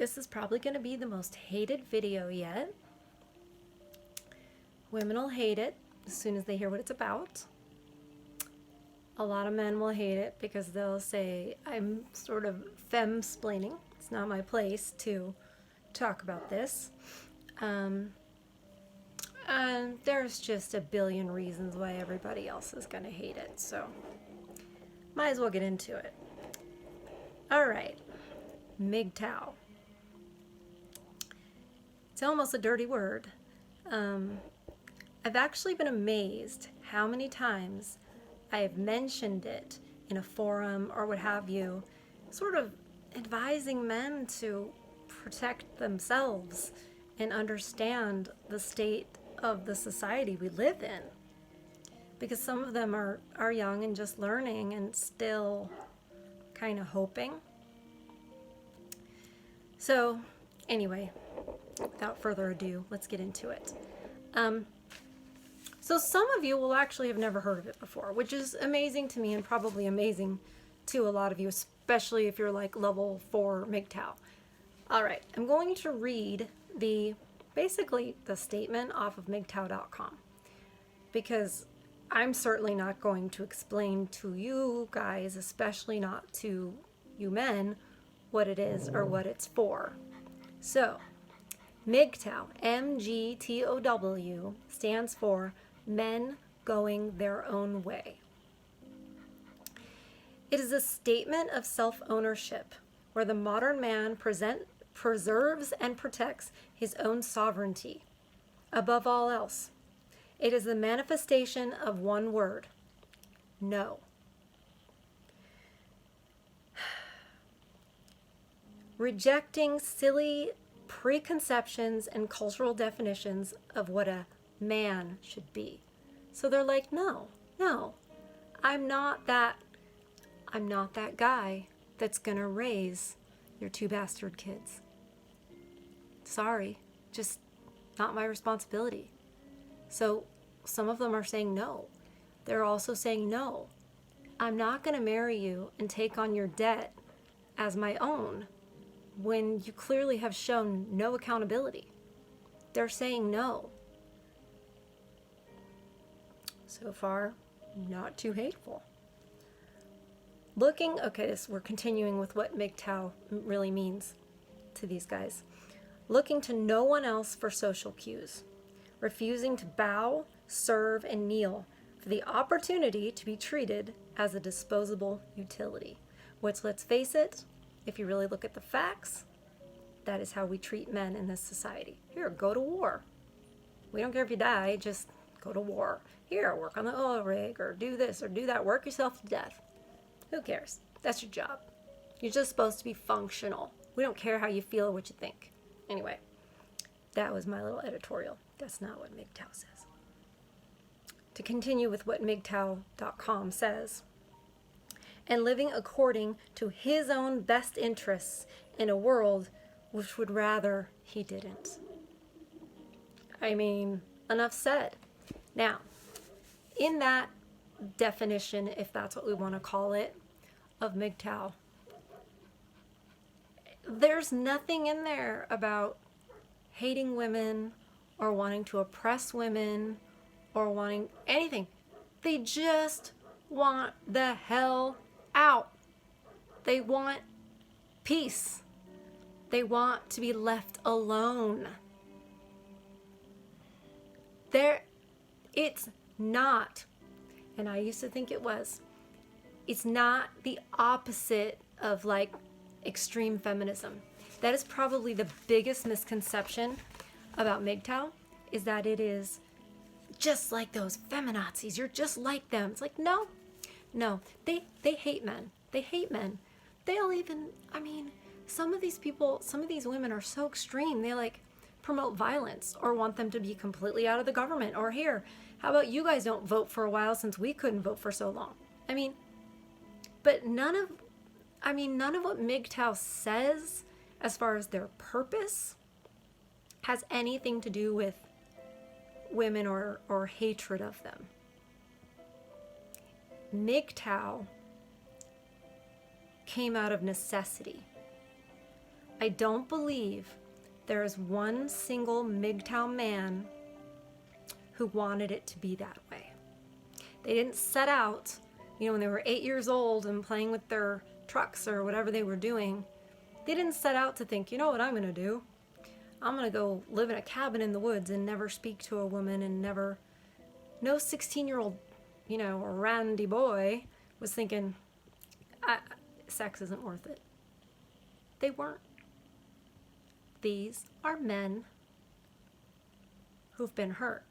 This is probably going to be the most hated video yet. Women will hate it as soon as they hear what it's about. A lot of men will hate it because they'll say I'm sort of femme-splaining. It's not my place to talk about this. And there's just a billion reasons why everybody else is going to hate it. So might as well get into it. All right. MGTOW. It's almost a dirty word. I've actually been amazed how many times I have mentioned it in a forum or what have you, sort of advising men to protect themselves and understand the state of the society we live in. Because some of them are young and just learning and still kind of hoping. So anyway, without further ado, let's get into it. So some of you will actually have never heard of it before, which is amazing to me and probably amazing to a lot of you, especially if you're like level 4 MGTOW. All right, I'm going to read basically the statement off of MGTOW.com, because I'm certainly not going to explain to you guys, especially not to you men, what it is or what it's for. So, MGTOW, M-G-T-O-W, stands for Men Going Their Own Way. It is a statement of self-ownership where the modern man preserves and protects his own sovereignty. Above all else, it is the manifestation of one word: no. Rejecting silly preconceptions and cultural definitions of what a man should be. So they're like, no, I'm not that guy that's gonna raise your 2 bastard kids. Sorry, just not my responsibility. So some of them are saying no. They're also saying, no, I'm not gonna marry you and take on your debt as my own when you clearly have shown no accountability. They're saying no. So far, not too hateful. We're continuing with what MGTOW really means to these guys. Looking to no one else for social cues. Refusing to bow, serve, and kneel for the opportunity to be treated as a disposable utility. Which, let's face it, if you really look at the facts, that is how we treat men in this society. Here, go to war. We don't care if you die, just go to war. Here, work on the oil rig, or do this, or do that. Work yourself to death. Who cares? That's your job. You're just supposed to be functional. We don't care how you feel or what you think. Anyway, that was my little editorial. That's not what MGTOW says. To continue with what MGTOW.com says, and living according to his own best interests in a world which would rather he didn't. I mean, enough said. Now, in that definition, if that's what we want to call it, of MGTOW, there's nothing in there about hating women or wanting to oppress women or wanting anything. They just want the hell out. They want peace. They want to be left alone. It's not, and I used to think it was, it's not the opposite of like extreme feminism. That is probably the biggest misconception about MGTOW, is that it is just like those feminazis. You're just like them. It's like, no, they hate men. They hate men. They'll even, some of these women are so extreme. They like promote violence or want them to be completely out of the government. Or here, how about you guys don't vote for a while since we couldn't vote for so long? But none of what MGTOW says as far as their purpose has anything to do with women or hatred of them. MGTOW came out of necessity. I don't believe there is one single MGTOW man who wanted it to be that way. They didn't set out, when they were 8 years old and playing with their trucks or whatever they were doing, they didn't set out to think, you know what I'm going to do? I'm going to go live in a cabin in the woods and never speak to a woman and never... No 16-year-old, randy boy was thinking, sex isn't worth it. They weren't. These are men who've been hurt.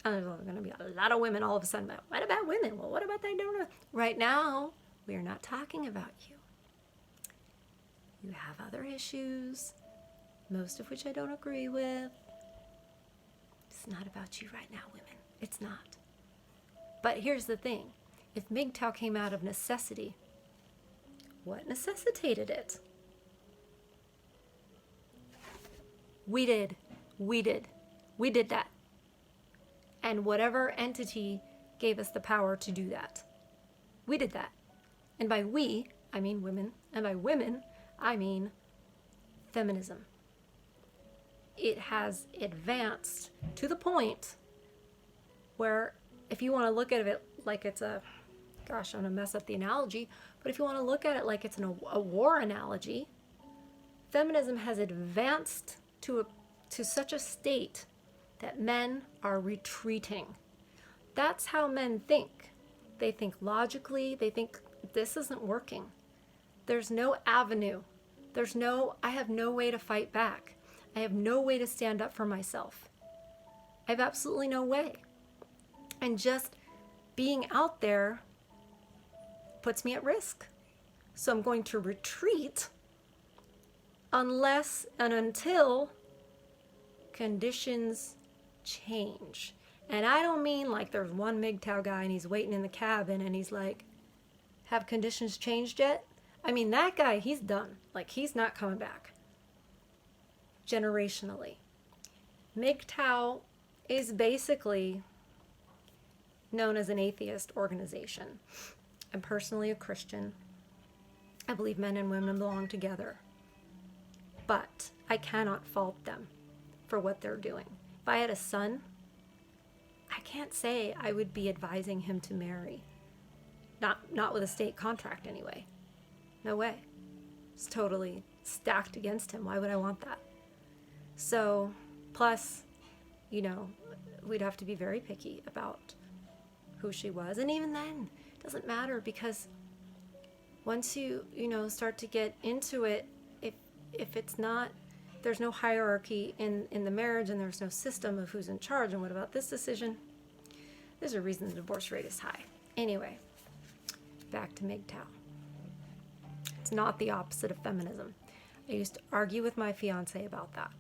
And there's going to be a lot of women all of a sudden. What about women? Well, what about they don't know? Right now, we are not talking about you. You have other issues, most of which I don't agree with. It's not about you right now, women. It's not. But here's the thing. If MGTOW came out of necessity, what necessitated it? We did that. And whatever entity gave us the power to do that. We did that. And by we, I mean women. And by women, I mean feminism. It has advanced to the point where if you want to look at it like it's I'm going to mess up the analogy, but if you want to look at it like it's a war analogy, feminism has advanced to such a state that men are retreating. That's how men think. They think logically. They think this isn't working. There's no avenue. I have no way to fight back. I have no way to stand up for myself. I have absolutely no way. And just being out there puts me at risk. So I'm going to retreat unless and until conditions change. And I don't mean like there's one MGTOW guy and he's waiting in the cabin and he's like, have conditions changed yet? I mean, that guy, he's done. Like, he's not coming back. Generationally. MGTOW is basically known as an atheist organization. I'm personally a Christian. I believe men and women belong together. But I cannot fault them for what they're doing. If I had a son, I can't say I would be advising him to marry. Not with a state contract anyway. No way. It's totally stacked against him. Why would I want that? So, plus, we'd have to be very picky about who she was. And even then, it doesn't matter because once you start to get into it, if it's not, there's no hierarchy in the marriage and there's no system of who's in charge and what about this decision, there's a reason the divorce rate is high. Anyway, back to MGTOW. It's not the opposite of feminism. I used to argue with my fiance about that.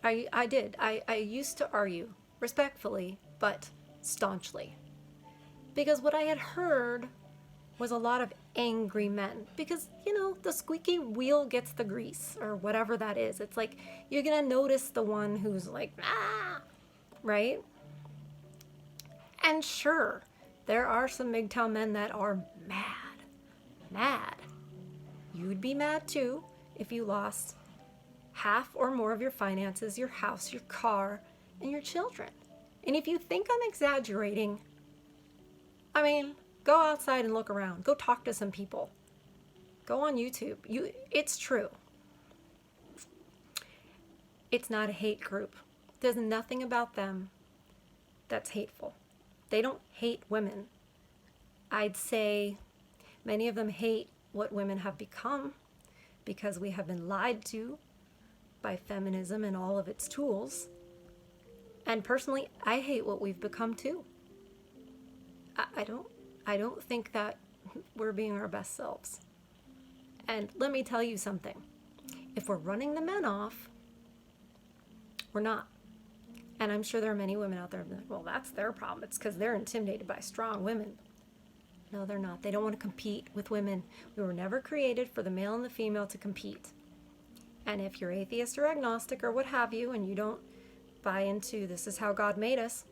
I did. I used to argue respectfully, but staunchly. Because what I had heard was a lot of angry men. Because, the squeaky wheel gets the grease, or whatever that is. It's like, you're going to notice the one who's like, right? And sure, there are some MGTOW men that are mad. You'd be mad too if you lost half or more of your finances, your house, your car, and your children. And if you think I'm exaggerating, go outside and look around. Go talk to some people. Go on YouTube. It's true. It's not a hate group. There's nothing about them that's hateful. They don't hate women. I'd say many of them hate what women have become because we have been lied to by feminism and all of its tools. And personally, I hate what we've become too. I don't think that we're being our best selves. And let me tell you something. If we're running the men off, we're not. And I'm sure there are many women out there that, well, that's their problem. It's because they're intimidated by strong women. No, they're not. They don't want to compete with women. We were never created for the male and the female to compete. And if you're atheist or agnostic or what have you, and you don't buy into this is how God made us,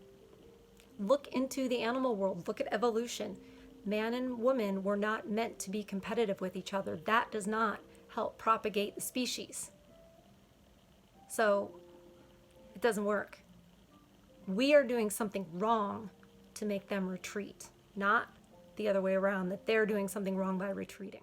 look into the animal world. Look at evolution. Man and woman were not meant to be competitive with each other. That does not help propagate the species. So it doesn't work. We are doing something wrong to make them retreat, not the other way around, that they're doing something wrong by retreating.